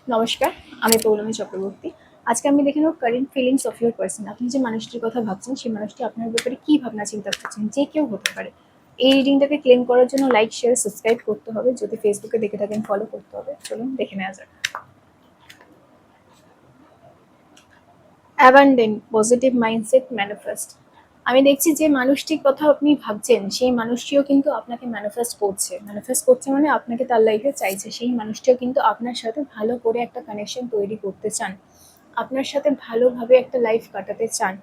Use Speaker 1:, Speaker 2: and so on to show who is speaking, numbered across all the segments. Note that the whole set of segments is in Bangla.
Speaker 1: নমস্কার, আমি পৌলমী চক্রবর্তী। আজকে আমি দেখে নেব current feelings of your person. আপনি যে মানুষটির কথা ভাবছেন, সেই মানুষটি আপনার ব্যাপারে কী ভাবনা চিন্তা করছেন, যে কেউ হতে পারে। এই রিডিংটাকে ক্লেম করার জন্য লাইক, শেয়ার, সাবস্ক্রাইব করতে হবে। যদি ফেসবুকে দেখে থাকেন ফলো করতে হবে। চলুন দেখে নেওয়া যাক। Abundant, positive mindset, manifest. আমি দেখছি যে মানুষটির কথা আপনি ভাবছেন, সেই মানুষটিও কিন্তু আপনাকে ম্যানিফেস্ট করছে মানে আপনাকে তার লাইফে চাইছে। সেই মানুষটিও কিন্তু আপনার সাথে ভালো করে একটা কানেকশন তৈরি করতে চান, আপনার সাথে ভালোভাবে একটা লাইফ কাটাতে চান,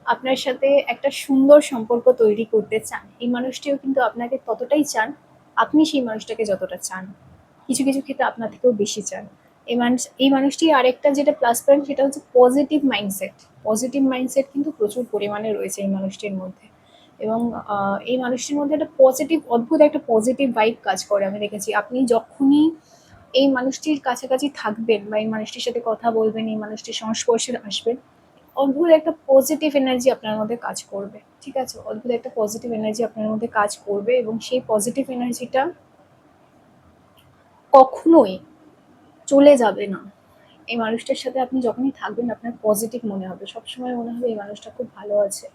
Speaker 1: আপনার সাথে একটা সুন্দর সম্পর্ক তৈরি করতে চান। এই মানুষটিও কিন্তু আপনাকে ততটাই চান, আপনি সেই মানুষটাকে যতটা চান। কিছু কিছু ক্ষেত্রে আপনার থেকেও বেশি চান। এই মানুষটি আরেকটা যেটা প্লাস পয়েন্ট, সেটা হচ্ছে পজিটিভ মাইন্ডসেট। পজিটিভ মাইন্ডসেট কিন্তু প্রচুর পরিমাণে রয়েছে এই মানুষটির মধ্যে। এবং এই মানুষটির মধ্যে একটা পজিটিভ, অদ্ভুত একটা পজিটিভ ভাইব কাজ করে। আমি দেখেছি আপনি যখনই এই মানুষটির কাছাকাছি থাকবেন বা এই মানুষটির সাথে কথা বলবেন, এই মানুষটির সংস্পর্শে আসবেন, অদ্ভুত একটা পজিটিভ এনার্জি আপনার মধ্যে কাজ করবে। ঠিক আছে, অদ্ভুত একটা পজিটিভ এনার্জি আপনার মধ্যে কাজ করবে এবং সেই পজিটিভ এনার্জিটা কখনোই চলে যাবে না। এই মানুষটার সাথে আপনি যখনই থাকবেন আপনার পজিটিভ মনে হবে, সবসময় মনে হবে এই মানুষটা খুব ভালো আছে,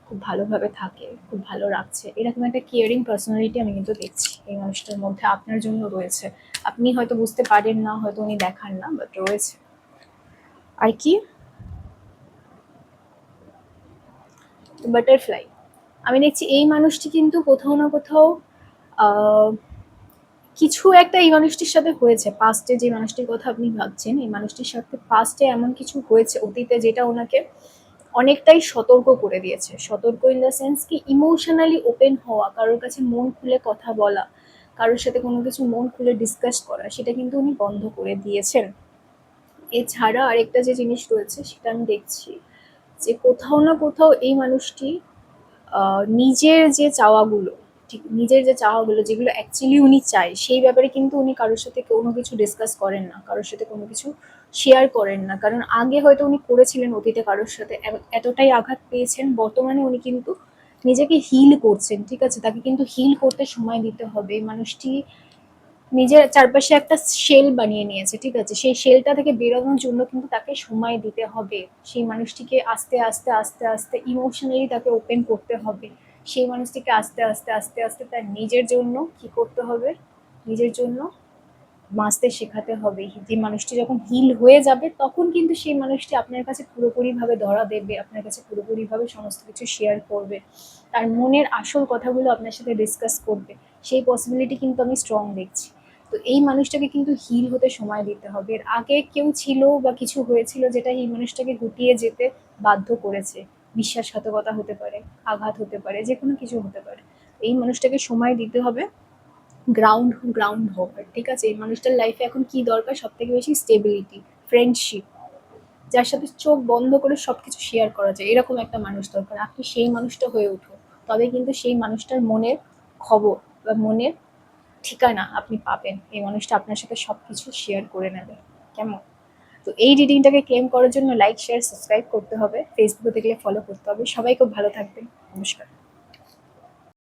Speaker 1: খুব ভালোভাবে থাকে, খুব ভালো রাখছে। এরকম একটা কেয়ারিং পার্সোনালিটি আমি কিন্তু দেখছি এই মানুষটার মধ্যে আপনার জন্য রয়েছে। আপনি হয়তো বুঝতে পারেন না, হয়তো উনি দেখান না, বাট রয়েছে। আর কি, বাটারফ্লাই। আমি দেখছি এই মানুষটি কিন্তু কোথাও না কোথাও আহ, কিছু একটা এই মানুষটির সাথে হয়েছে পাস্টে। যে মানুষটির কথা আপনি ভাবছেন, এই মানুষটির সাথে পাস্টে এমন কিছু হয়েছে অতীতে, যেটা ওনাকে অনেকটাই সতর্ক করে দিয়েছে। সতর্ক ইন দ্য সেন্স কি, ইমোশনালি ওপেন হওয়া, কারোর কাছে মন খুলে কথা বলা, কারোর সাথে কোনো কিছু মন খুলে ডিসকাস করা, সেটা কিন্তু উনি বন্ধ করে দিয়েছেন। এছাড়া আরেকটা যে জিনিস রয়েছে সেটা আমি দেখছি যে কোথাও না কোথাও এই মানুষটি নিজের যে চাওয়াগুলো, ঠিক নিজের যে চাওয়াগুলো যেগুলো অ্যাকচুয়ালি উনি চায়, সেই ব্যাপারে কিন্তু উনি কারোর সাথে কোনো কিছু ডিসকাস করেন না, কারোর সাথে কোনো কিছু শেয়ার করেন না। কারণ আগে হয়তো উনি করেছিলেন অতীতে কারোর সাথে, এতটাই আঘাত পেয়েছেন, বর্তমানে উনি কিন্তু নিজেকে হিল করছেন। ঠিক আছে, তাকে কিন্তু হিল করতে সময় দিতে হবে। এই মানুষটি নিজের চারপাশে একটা শেল বানিয়ে নিয়েছে। ঠিক আছে, সেই শেলটা থেকে বেরোনোর জন্য কিন্তু তাকে সময় দিতে হবে। সেই মানুষটিকে আস্তে আস্তে আস্তে আস্তে ইমোশনালি তাকে ওপেন করতে হবে। সেই মানুষটিকে আস্তে আস্তে আস্তে আস্তে তার নিজের জন্য কি করতে হবে, নিজের জন্য বাঁচতে শেখাতে হবে। যে মানুষটি যখন হিল হয়ে যাবে, তখন কিন্তু সেই মানুষটি আপনার কাছে পুরোপুরিভাবে ধরা দেবে, আপনার কাছে পুরোপুরিভাবে সমস্ত কিছু শেয়ার করবে, তার মনের আসল কথাগুলো আপনার সাথে ডিসকাস করবে। সেই পসিবিলিটি কিন্তু আমি স্ট্রং দেখছি। তো এই মানুষটাকে কিন্তু হিল হতে সময় দিতে হবে। এর আগে কেউ ছিল বা কিছু হয়েছিল যেটা এই মানুষটাকে গুটিয়ে যেতে বাধ্য করেছে। বিশ্বাসঘাতকতা হতে পারে, আঘাত হতে পারে, যে কোনো কিছু হতে পারে। এই মানুষটাকে সময় দিতে হবে, গ্রাউন্ড হোক। ঠিক আছে, এই মানুষটার লাইফে এখন কি দরকার সব থেকে বেশি, স্টেবিলিটি, ফ্রেন্ডশিপ, যার সাথে চোখ বন্ধ করে সবকিছু শেয়ার করা যায়, এরকম একটা মানুষ দরকার। আপনি সেই মানুষটা হয়ে উঠুন, তবে কিন্তু সেই মানুষটার মনের খবর বা মনের ঠিকানা আপনি পাবেন। এই মানুষটা আপনার সাথে সবকিছু শেয়ার করে নেবে। কেমন? তো এই রিডিংটাকে ক্লেম করার জন্য লাইক, শেয়ার, সাবস্ক্রাইব করতে হবে। ফেসবুকে দেখলে ফলো করতে হবে। সবাই খুব ভালো থাকবেন। নমস্কার।